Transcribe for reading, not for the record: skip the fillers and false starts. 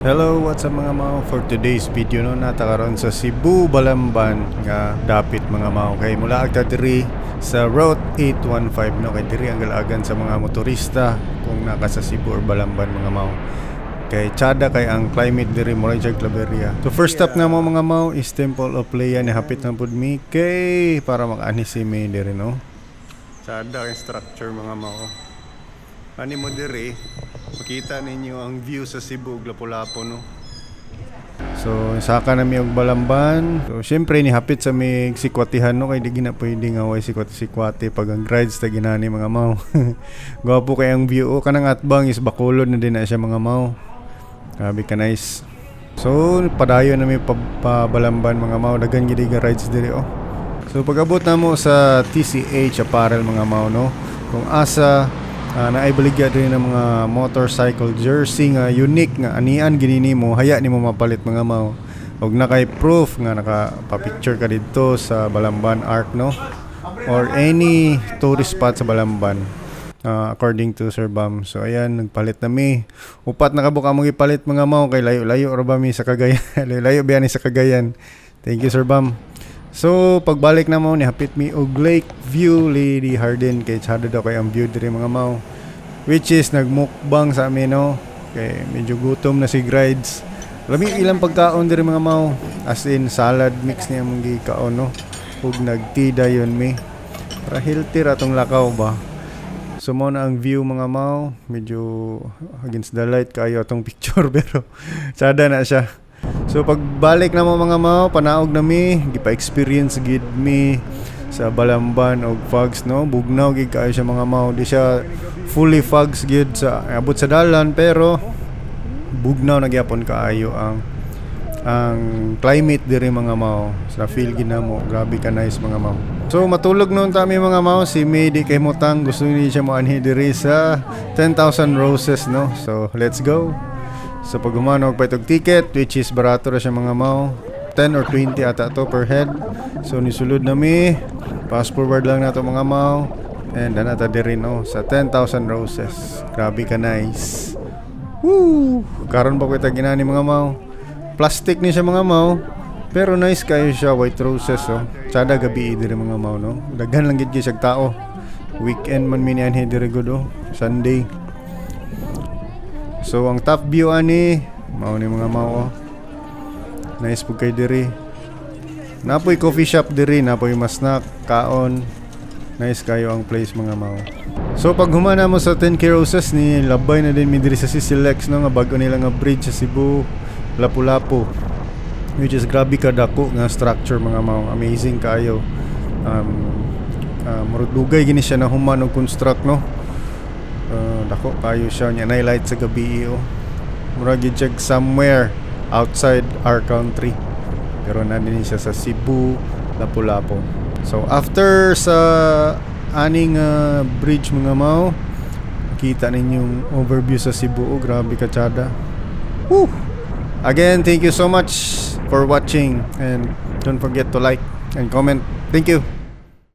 Hello, what's up mga mao? For today's video no, natakaroon sa Cebu, Balamban nga dapit mga mao. Kay mula agta diri sa Route 815 no, kay diri ang galagan sa mga motorista kung naka sa Cebu or Balamban mga mao. Kay tsada kay ang climate diri mo ray Claveria. So first stop na mo mga mao is Temple of Leia ni hapit na pud mi kay para makaani si mi diri no. Tsada kay structure mga mao. Ani mo diri, makita ninyo ang view sa Cebu, Lapu-Lapu no. So saka na mi og Balamban. So syempre ni hapit sa mig sikwatihan no, kay di gina pwede nga way sikwati pag ang rides ta ginani mga mao. Gwapo kay ang view o kanang atbang is Bacolod na din na siya mga mao. Grabe ka nice. So padayon na mi pa Balamban mga mao, daghan gid nga rides diri oh. So pag-abot na mo sa TCH Apparel mga mao no, kung asa naaibaligya din ng mga motorcycle jersey nga unique nga anian ginini mo haya nimo mapalit mga mao og nakay proof nga nakapapicture ka dito sa Balamban Arc no or any tourist spot sa Balamban according to Sir Bam. So ayan, nagpalit na mi upat na kabuka mo gipalit mga mao kay layo-layo ra ba mi sa Cagayan. Layo biyan sa Cagayan. Thank you Sir Bam. So pagbalik na mo ni hapit mi og Lakeview Lady Harden kay tsada daw kay ang view diri mga mao, which is nagmukbang sa amin no, kay medyo gutom na si Grides. Lami ilang pagkaon diri mga mao, as in salad mix niya mong gikaon no, ug nagtida yon mi para healthy ra tong lakaw ba. So mo na ang view mga mao, medyo against the light kayo atong picture pero tsada na siya. So pagbalik na mo mga mao, panaog na mi, gipa-experience gid mi sa Balamban og fogs no, bugnaw gid kayo siya mga mao. Di siya fully fogs gid sa abot sa dalan pero bugnaw na gyapon kaayo ang climate diri mga mao. Sa feel gid namo, grabe ka nice mga mao. So matulog noon ta mi mga mao, si Medi kay Mutang gusto ni siya mo anhi diri sa 10,000 Roses no. So let's go. So pag humanog pa itong ticket, which is barato ra siya mga mao, 10 or 20 ata to per head. So nisulod na mi, fast forward lang nato mga mao, and danata diri no sa 10,000 Roses. Grabe ka nice. Woo! Karon pa ko ita ginani mga mao. Plastic ni siya mga mao, pero nice kayo siya, white roses oh. Tsada gabi diri mga mao no. Daghan lang gid siya tao. Weekend man mi niyan diri gud oh, Sunday. So ang top view ani mao ni mga mao oh. Nice pug kay diri. Napoy coffee shop diri, napoy masnak, kaon. Nice kayo ang place mga mao. So pag humana mo sa 10K Roses ni labay na din mi diri sa Sisilex no, nga bag-o nila nga bridge sa Cebu, Lapu-Lapu. Which is grabe ka dako nga structure mga mao, amazing kayo. Murag dugay gini siya na human og construct no. Dako kayo siya nya na light sa gabi oh. Murag gid somewhere outside our country. Pero nandun siya sa Cebu, Lapu-Lapu. So after sa aning bridge mga mao, kita ninyong overview sa Cebu. Oh, grabe ka tsada. Woo! Again, thank you so much for watching and don't forget to like and comment. Thank you.